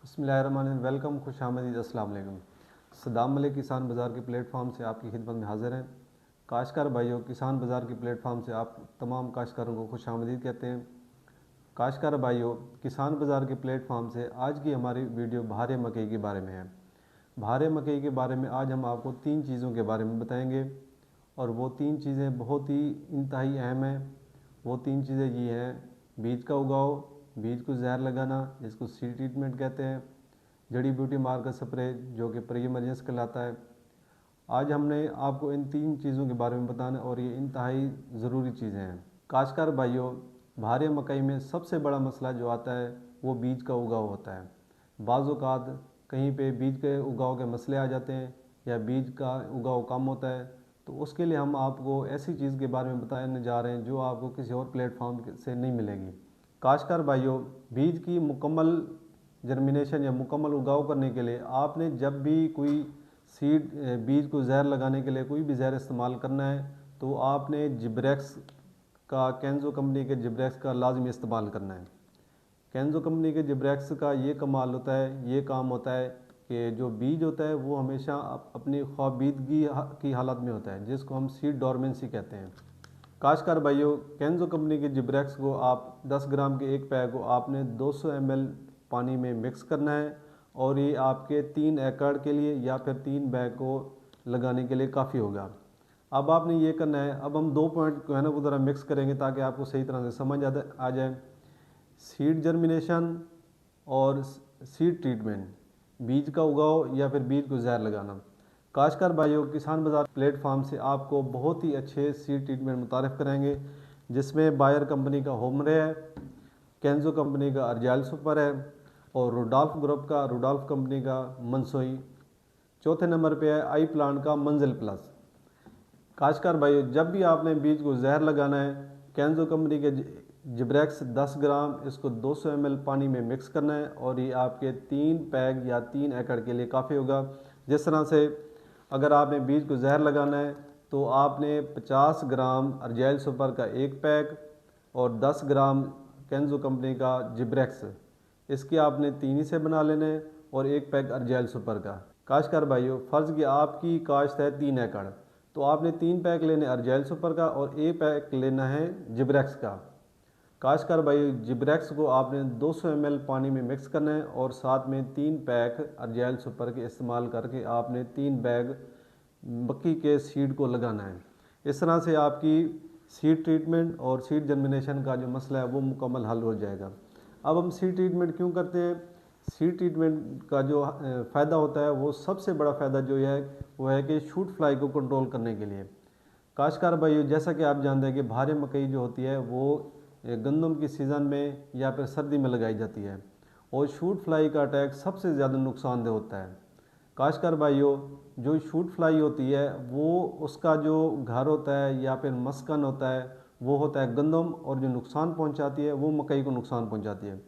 बिस्मिल्लाहिर्रहमानिर्रहीम। वेलकम, खुश आमदीद, अस्सलाम वालेकुम। सदाम मलिक किसान बाज़ार के प्लेटफॉर्म से आपकी खिदमत में हाज़िर हैं। काश्तकार भाइयों, किसान बाज़ार के प्लेटफॉर्म से आप तमाम काश्तकारों को खुश आमदीद कहते हैं। काश्तकार भाइयों, किसान बाज़ार के प्लेटफॉर्म से आज की हमारी वीडियो बहार मकई के बारे में है। बहार मकई के बारे में आज हम आपको 3 चीज़ों के बारे में बताएंगे और वो 3 चीज़ें बहुत ही इंतहाई अहम हैं। वो 3 चीज़ें ये हैं: बीज का उगाव, बीज को जहर लगाना जिसको सीड ट्रीटमेंट कहते हैं, जड़ी बूटी मारकर स्प्रे जो कि प्री इमरजेंस कहलाता है। आज हमने आपको इन 3 चीज़ों के बारे में बताना और ये इंतहाई ज़रूरी चीज़ें हैं। काश्तकार भाइयों, बहार मकई में सबसे बड़ा मसला जो आता है वो बीज का उगाव होता है। बाज़ औक़ात कहीं पे बीज के उगाव के मसले आ जाते हैं या बीज का उगाव कम होता है, तो उसके लिए हम आपको ऐसी चीज़ के बारे में बताने जा रहे हैं जो आपको किसी और प्लेटफॉर्म से नहीं मिलेगी। काश्तकार भाइयों, बीज की मुकम्मल जर्मिनेशन या मुकम्मल उगाव करने के लिए आपने जब भी कोई सीड बीज को जहर लगाने के लिए कोई भी जहर इस्तेमाल करना है तो आपने जिब्रेक्स का, केंजो कंपनी के जिब्रेक्स का लाजमी इस्तेमाल करना है। केंजो कंपनी के जिब्रेक्स का ये कमाल होता है, ये काम होता है कि जो बीज होता है वो हमेशा अपनी ख्वाबीदगी की हालत में होता है, जिसको हम सीड डोरमेंसी कहते हैं। काश्तकार भाइयों, केंजो कंपनी के जिब्रेक्स को आप 10 ग्राम के एक पैक को आपने 200 ml पानी में मिक्स करना है और ये आपके 3 एकड़ के लिए या फिर 3 बैग को लगाने के लिए काफ़ी होगा। अब आपने ये करना है, अब हम 2 पॉइंट को है ना वो ज़रा मिक्स करेंगे ताकि आपको सही तरह से समझ आ जाए। सीड जर्मिनेशन और सीड ट्रीटमेंट, बीज का उगाव या फिर बीज को जहर लगाना। काश्तकार भाइयों, किसान बाज़ार प्लेटफॉर्म से आपको बहुत ही अच्छे सीड ट्रीटमेंट मुतारिफ़ कराएंगे, जिसमें बायर कंपनी का होमरे है, केंजो कंपनी का अर्जाइल सुपर है और रुडॉल्फ ग्रुप का, रुडॉल्फ कंपनी का मनसोई। चौथे नंबर पे है आई प्लांट का मंजिल प्लस। काश्तकार भाइयों, जब भी आपने बीज को जहर लगाना है, केंजो कंपनी के जिब्रेक्स 10 ग्राम इसको 200 ml पानी में मिक्स करना है और ये आपके 3 पैग या 3 एकड़ के लिए काफ़ी होगा। जिस तरह से अगर आपने बीज को जहर लगाना है तो आपने 50 ग्राम अर्जाइल सुपर का एक पैक और 10 ग्राम केंजो कंपनी का जिब्रेक्स, इसकी आपने 3 ही से बना लेने हैं और एक पैक अर्जाइल सुपर का। काश्तकार भाइयों, फ़र्ज़ कि आपकी काश्त है 3 एकड़, तो आपने 3 पैक लेने अर्जाइल सुपर का और एक पैक लेना है जिब्रेक्स का। काश्तकार भाई, जिब्रेक्स को आपने 200 ml पानी में मिक्स करना है और साथ में 3 पैक अर्जाइल सुपर के इस्तेमाल करके आपने 3 बैग मक्की के सीड को लगाना है। इस तरह से आपकी सीड ट्रीटमेंट और सीड जर्मिनेशन का जो मसला है वो मुकम्मल हल हो जाएगा। अब हम सीड ट्रीटमेंट क्यों करते हैं? सीड ट्रीटमेंट का जो फ़ायदा होता है वो सबसे बड़ा फ़ायदा जो है वो है कि शूट फ्लाई को कंट्रोल करने के लिए। काश्तकार भाई, जैसा कि आप जानते हैं कि बहार मकई जो होती है वो गंदम की सीज़न में या फिर सर्दी में लगाई जाती है और शूट फ्लाई का अटैक सबसे ज़्यादा नुकसानदेह होता है। काश्तकार भाइयों, जो शूट फ्लाई होती है वो उसका जो घर होता है या फिर मस्कन होता है वो होता है गंदम, और जो नुकसान पहुंचाती है वो मकई को नुकसान पहुंचाती है।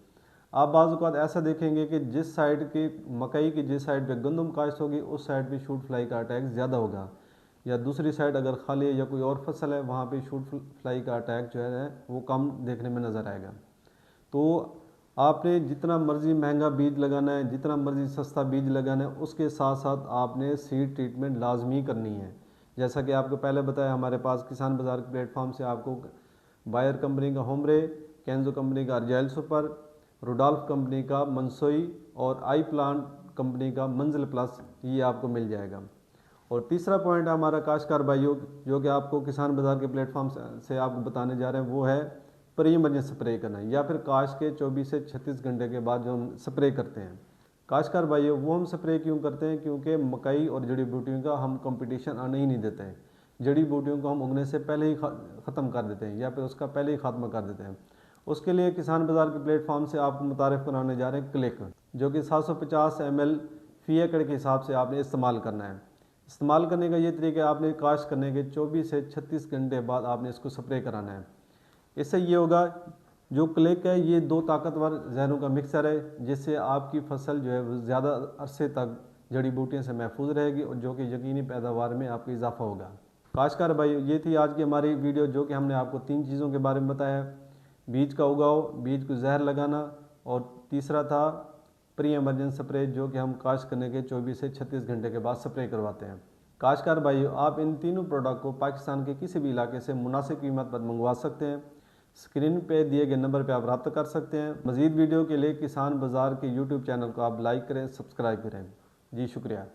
आप बाज़ औक़ात ऐसा देखेंगे कि जिस साइड की मकई की जिस साइड पे गंदम काश्त होगी उस साइड पे शूट फ्लाई का अटैक ज़्यादा होगा, या दूसरी साइड अगर खाली है या कोई और फसल है वहाँ पे शूट फ्लाई का अटैक जो है वो कम देखने में नज़र आएगा। तो आपने जितना मर्ज़ी महंगा बीज लगाना है, जितना मर्ज़ी सस्ता बीज लगाना है, उसके साथ साथ आपने सीड ट्रीटमेंट लाजमी करनी है। जैसा कि आपको पहले बताया, हमारे पास किसान बाज़ार के प्लेटफॉर्म से आपको बायर कंपनी का होमरे, केंजो कंपनी का अर्जाइल सुपर, रुडॉल्फ कंपनी का मनसोई और आई प्लांट कंपनी का मंजिल प्लस ये आपको मिल जाएगा। और तीसरा पॉइंट हमारा काश्तकार भाइयों जो कि आपको किसान बाज़ार के प्लेटफॉर्म से आपको बताने जा रहे हैं वो है प्री इमरजेंस स्प्रे करना, या फिर काश्त के 24 से 36 घंटे के बाद जो हम स्प्रे करते हैं। काश्तकार भाइयों, वो हम स्प्रे क्यों करते हैं? क्योंकि मकई और जड़ी बूटियों का हम कंपटीशन आने ही नहीं देते हैं। जड़ी बूटियों को हम उगने से पहले ही ख़त्म कर देते हैं या फिर उसका पहले ही खात्मा कर देते हैं। उसके लिए किसान बाज़ार के प्लेटफॉर्म से आपको मुतारिफ़ कराने जा रहे हैं क्लिक, जो कि 750 ml फ़ी एकड़ के हिसाब से आपने इस्तेमाल करना है। इस्तेमाल करने का ये तरीका, आपने काश्त करने के 24 से 36 घंटे बाद आपने इसको स्प्रे कराना है। इससे ये होगा, जो क्लिक है ये 2 ताकतवर जहरों का मिक्सर है, जिससे आपकी फसल जो है वो ज़्यादा अरसे तक जड़ी बूटियों से महफूज रहेगी और जो कि यकीनी पैदावार में आपका इजाफा होगा। काश्तकार भाई, ये थी आज की हमारी वीडियो जो कि हमने आपको 3 चीज़ों के बारे में बताया: बीज का उगाव, बीज को जहर लगाना, और तीसरा था प्री एमरजेंसी स्प्रे जो कि हम काश्त करने के 24 से 36 घंटे के बाद स्प्रे करवाते हैं। काश्तकार भाइयों, आप इन तीनों प्रोडक्ट को पाकिस्तान के किसी भी इलाके से मुनासिब कीमत पर मंगवा सकते हैं। स्क्रीन पे दिए गए नंबर पे आप रब्ता कर सकते हैं। मज़ीद वीडियो के लिए किसान बाज़ार के यूट्यूब चैनल को आप लाइक करें, सब्सक्राइब करें। जी शुक्रिया।